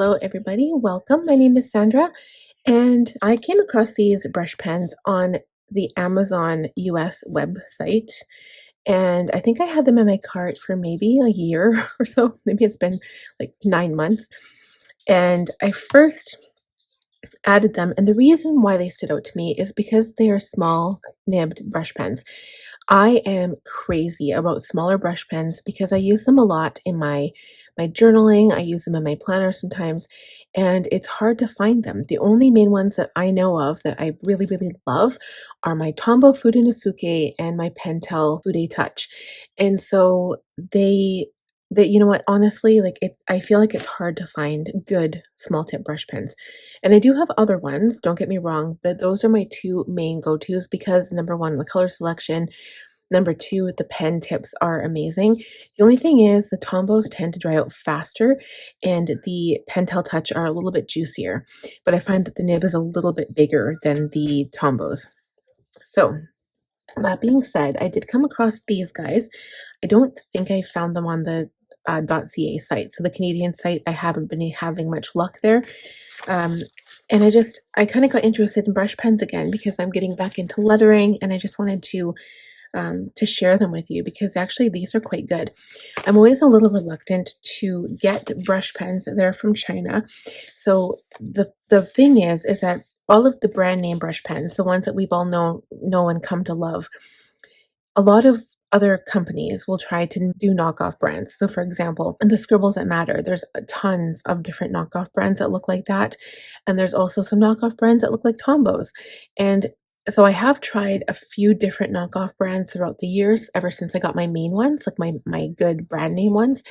Hello, everybody. Welcome. My name is Sandra, and I came across these brush pens on the Amazon US website. And I think I had them in my cart for maybe a year or so. Maybe it's been like 9 months. And I first added them, and the reason why they stood out to me is because they are small nibbed brush pens. I am crazy about smaller brush pens because I use them a lot in my journaling. I use them in my planner sometimes, and it's hard to find them. The only main ones that I know of that I really, really love are my Tombow Fude and my Pentel Fude Touch. And so you know what, honestly, like I feel like it's hard to find good small tip brush pens. And I do have other ones, don't get me wrong, but those are my two main go-tos because number one, the color selection. Number two, the pen tips are amazing. The only thing is the Tombows tend to dry out faster and the Pentel Touch are a little bit juicier, but I find that the nib is a little bit bigger than the Tombows. So that being said, I did come across these guys. I don't think I found them on the .ca site. So the Canadian site, I haven't been having much luck there. And I kind of got interested in brush pens again because I'm getting back into lettering and I just wanted to share them with you because actually these are quite good. I'm always a little reluctant to get brush pens. They're from China. So the thing is that all of the brand name brush pens, the ones that we've all know and come to love, a lot of other companies will try to do knockoff brands. So for example, the Scribbles That Matter, there's tons of different knockoff brands that look like that. And there's also some knockoff brands that look like Tombows. And so I have tried a few different knockoff brands throughout the years, ever since I got my main ones, like my good brand name ones.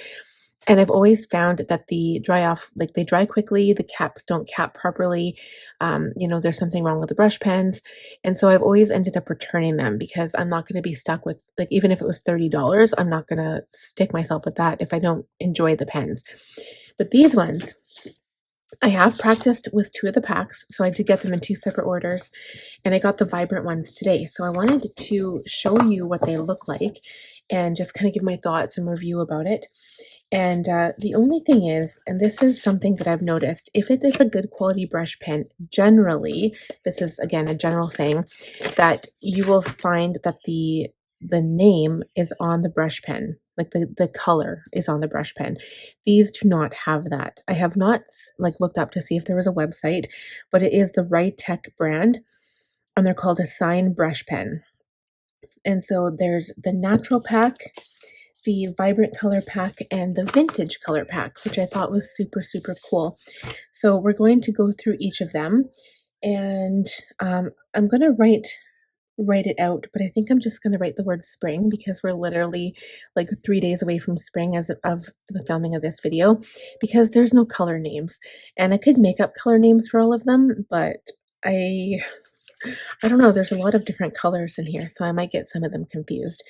And I've always found that the dry off, like they dry quickly, the caps don't cap properly. There's something wrong with the brush pens. And so I've always ended up returning them because I'm not going to be stuck with, like, even if it was $30, I'm not going to stick myself with that if I don't enjoy the pens. But these ones, I have practiced with two of the packs, so I did get them in two separate orders, and I got the vibrant ones today. So I wanted to show you what they look like and just kind of give my thoughts and review about it. And the only thing is, and this is something that I've noticed, if it is a good quality brush pen, generally, this is again a general saying, that you will find that the name is on the brush pen, like the color is on the brush pen. These do not have that. I have not looked up to see if there was a website, but it is the Writech brand, and they're called a Sign brush pen. And so there's the natural pack, the vibrant color pack, and the vintage color pack, which I thought was super, super cool. So we're going to go through each of them, and I'm going to write it out, but I think I'm just going to write the word spring because we're literally like 3 days away from spring as of the filming of this video, because there's no color names, and I could make up color names for all of them, but I don't know, there's a lot of different colors in here, so I might get some of them confused.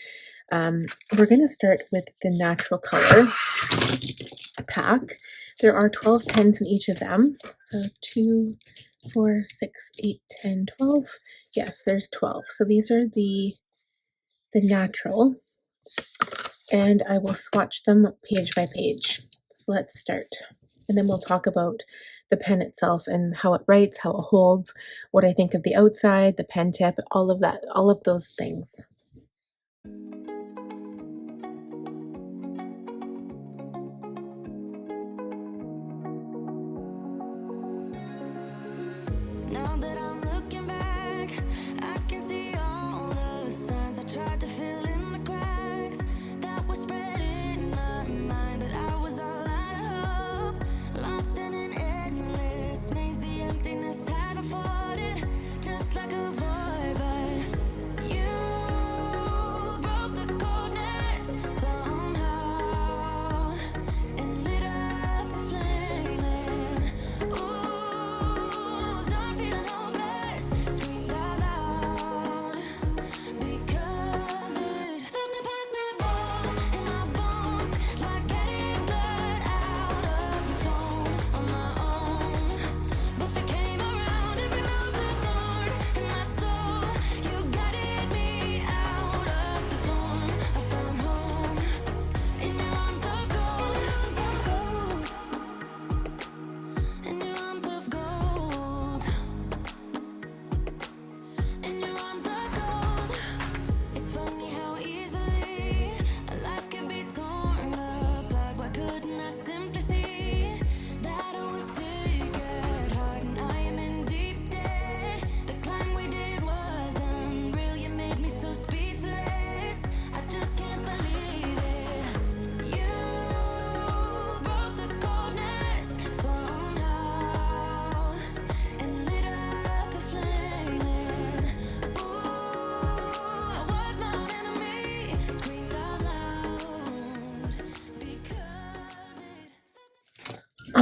We're going to start with the natural color pack. There are 12 pens in each of them. So 2, 4, 6, 8, 10, 12. Yes, there's 12. So these are the natural. And I will swatch them page by page. So let's start. And then we'll talk about the pen itself and how it writes, how it holds, what I think of the outside, the pen tip, all of that, all of those things. Now that I'm looking back, I can see all the signs I tried to fill in the cracks that were spreading in my mind, but I was all out of hope, lost in an endless maze. The emptiness had unfolded just like a void, but you broke the coldness somehow and lit up a flame. And ooh, I was done feeling hopeless, screamed out loud.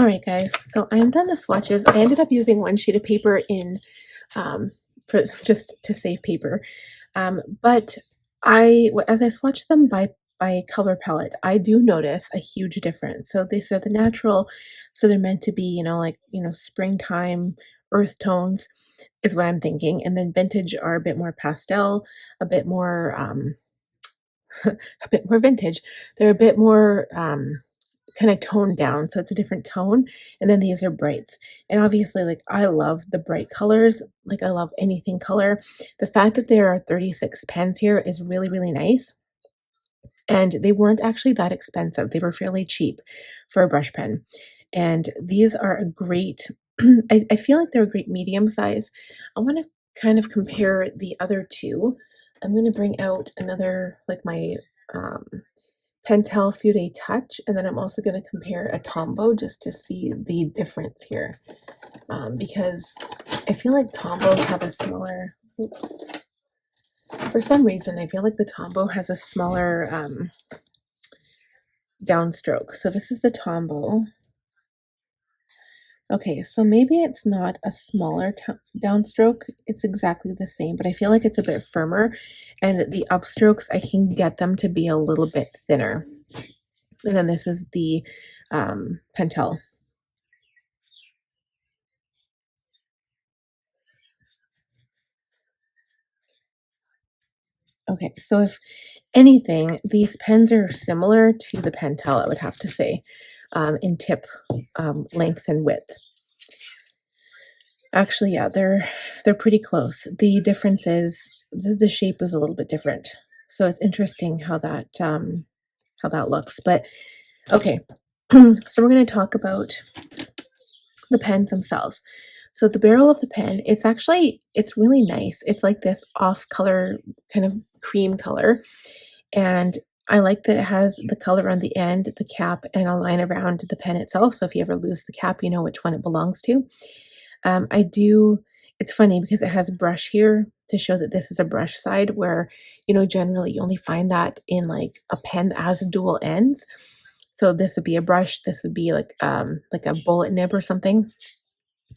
right, guys, so I am done the swatches. I ended up using one sheet of paper in um, for just to save paper. But as I swatch them by color palette, I do notice a huge difference. So these are the natural, so they're meant to be, like, springtime earth tones is what I'm thinking. And then vintage are a bit more pastel, a bit more a bit more vintage. They're a bit more kind of toned down, so it's a different tone. And then these are brights. And obviously, like, I love the bright colors. Like, I love anything color. The fact that there are 36 pens here is really, really nice. And they weren't actually that expensive. They were fairly cheap for a brush pen. And these are a great, I feel like they're a great medium size. I want to kind of compare the other two. I'm going to bring out another, like my um, Pentel Fude Touch, and then I'm also going to compare a Tombow just to see the difference here, because I feel like Tombows have a smaller, oops, for some reason I feel like the Tombow has a smaller downstroke. So this is the Tombow. Okay, so maybe it's not a smaller downstroke, it's exactly the same, but I feel like it's a bit firmer, and the upstrokes, I can get them to be a little bit thinner. And then this is the Pentel. Okay, so if anything, these pens are similar to the Pentel, I would have to say, in tip length and width. Actually, yeah, they're pretty close. The difference is the shape is a little bit different. So it's interesting how that looks. But okay, so we're going to talk about the pens themselves. So the barrel of the pen, it's really nice. It's like this off color, kind of cream color. And I like that it has the color on the end, the cap, and a line around the pen itself. So if you ever lose the cap, you know which one it belongs to. It's funny because it has brush here to show that this is a brush side where, generally you only find that in like a pen that has dual ends. So this would be a brush, this would be like a bullet nib or something.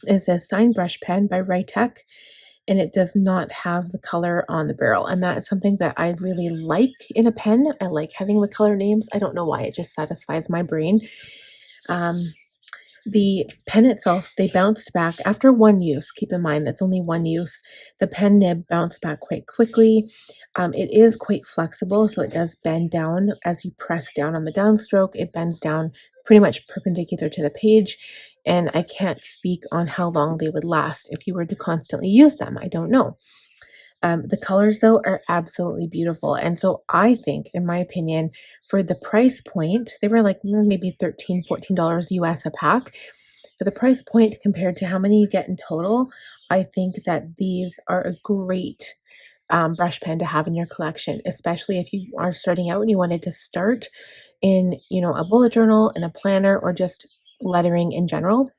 It says signed brush pen by Writech, and it does not have the color on the barrel. And that is something that I really like in a pen. I like having the color names. I don't know why, it just satisfies my brain. The pen itself, they bounced back after one use. Keep in mind that's only one use. The pen nib bounced back quite quickly. It is quite flexible, so it does bend down as you press down on the downstroke. It bends down pretty much perpendicular to the page, and I can't speak on how long they would last if you were to constantly use them. I don't know. The colors, though, are absolutely beautiful. And so I think, in my opinion, for the price point, they were like maybe $13, $14 US a pack. For the price point compared to how many you get in total, I think that these are a great brush pen to have in your collection, especially if you are starting out and you wanted to start in, a bullet journal, in a planner, or just lettering in general.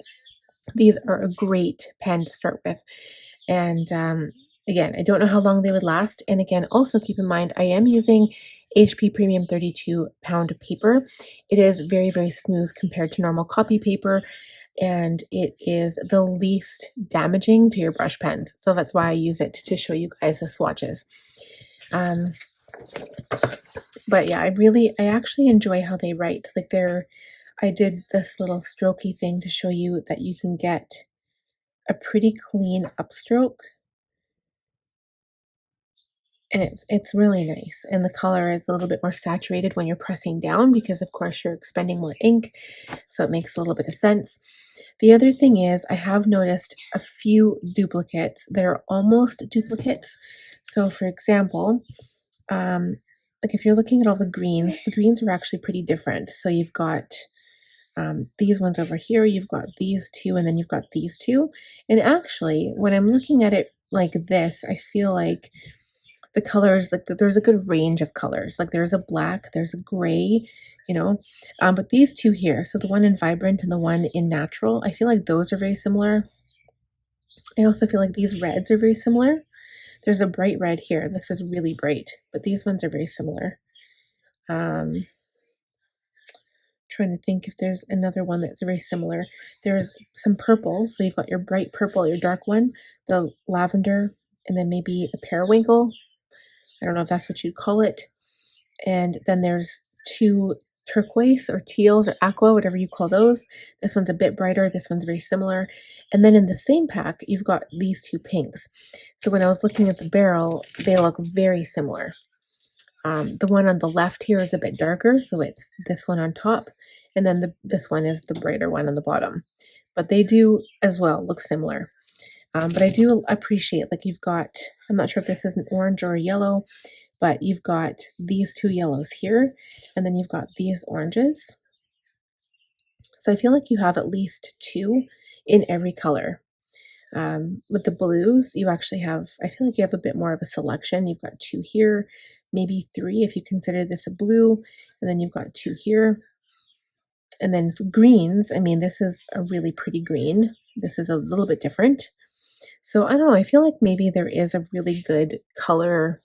These are a great pen to start with. And again, I don't know how long they would last. And again, also keep in mind, I am using HP Premium 32 pound paper. It is very, very smooth compared to normal copy paper, and it is the least damaging to your brush pens. So that's why I use it to show you guys the swatches. But yeah, I actually enjoy how they write. Like I did this little strokey thing to show you that you can get a pretty clean upstroke, and it's really nice. And the color is a little bit more saturated when you're pressing down because of course you're expending more ink, so it makes a little bit of sense. The other thing is I have noticed a few duplicates that are almost duplicates. So for example, like if you're looking at all the greens are actually pretty different. So you've got these ones over here, you've got these two, and then you've got these two. And actually, when I'm looking at it like this, I feel like the colors, like there's a good range of colors. Like there's a black, there's a gray, but these two here, so the one in vibrant and the one in natural, I feel like those are very similar. I also feel like these reds are very similar. There's a bright red here. This is really bright, but these ones are very similar. Trying to think if there's another one that's very similar. There's some purple, so you've got your bright purple, your dark one, the lavender, and then maybe a periwinkle. I don't know if that's what you'd call it. And then there's two turquoise or teals or aqua, whatever you call those. This one's a bit brighter, this one's very similar. And then in the same pack, you've got these two pinks. So when I was looking at the barrel, they look very similar. The one on the left here is a bit darker, so it's this one on top, and then this one is the brighter one on the bottom. But they do as well look similar. But I do appreciate, like, you've got, I'm not sure if this is an orange or a yellow, but you've got these two yellows here, and then you've got these oranges. So I feel like you have at least two in every color. With the blues, you actually have, I feel like you have a bit more of a selection. You've got two here, maybe three if you consider this a blue, and then you've got two here. And then for greens, I mean, this is a really pretty green. This is a little bit different. So I don't know, I feel like maybe there is a really good color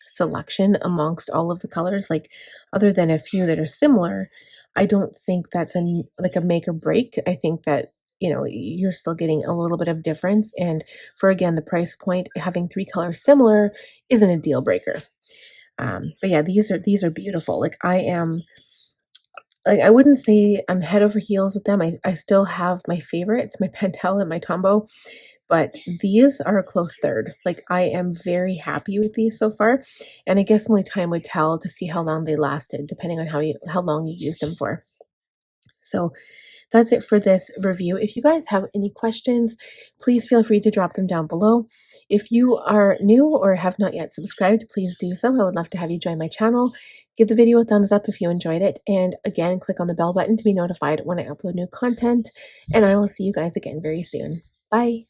selection amongst all of the colors. Like, other than a few that are similar, I don't think that's like a make or break. I think that, you know, you're still getting a little bit of difference. And for, again, the price point, having three colors similar isn't a deal breaker. But yeah, these are beautiful. Like, I wouldn't say I'm head over heels with them. I still have my favorites, my Pentel and my Tombow, but these are a close third. Like, I am very happy with these so far, and I guess only time would tell to see how long they lasted, depending on how long you used them for. So that's it for this review. If you guys have any questions, please feel free to drop them down below. If you are new or have not yet subscribed, please do so. I would love to have you join my channel. Give the video a thumbs up if you enjoyed it. And again, click on the bell button to be notified when I upload new content. And I will see you guys again very soon. Bye.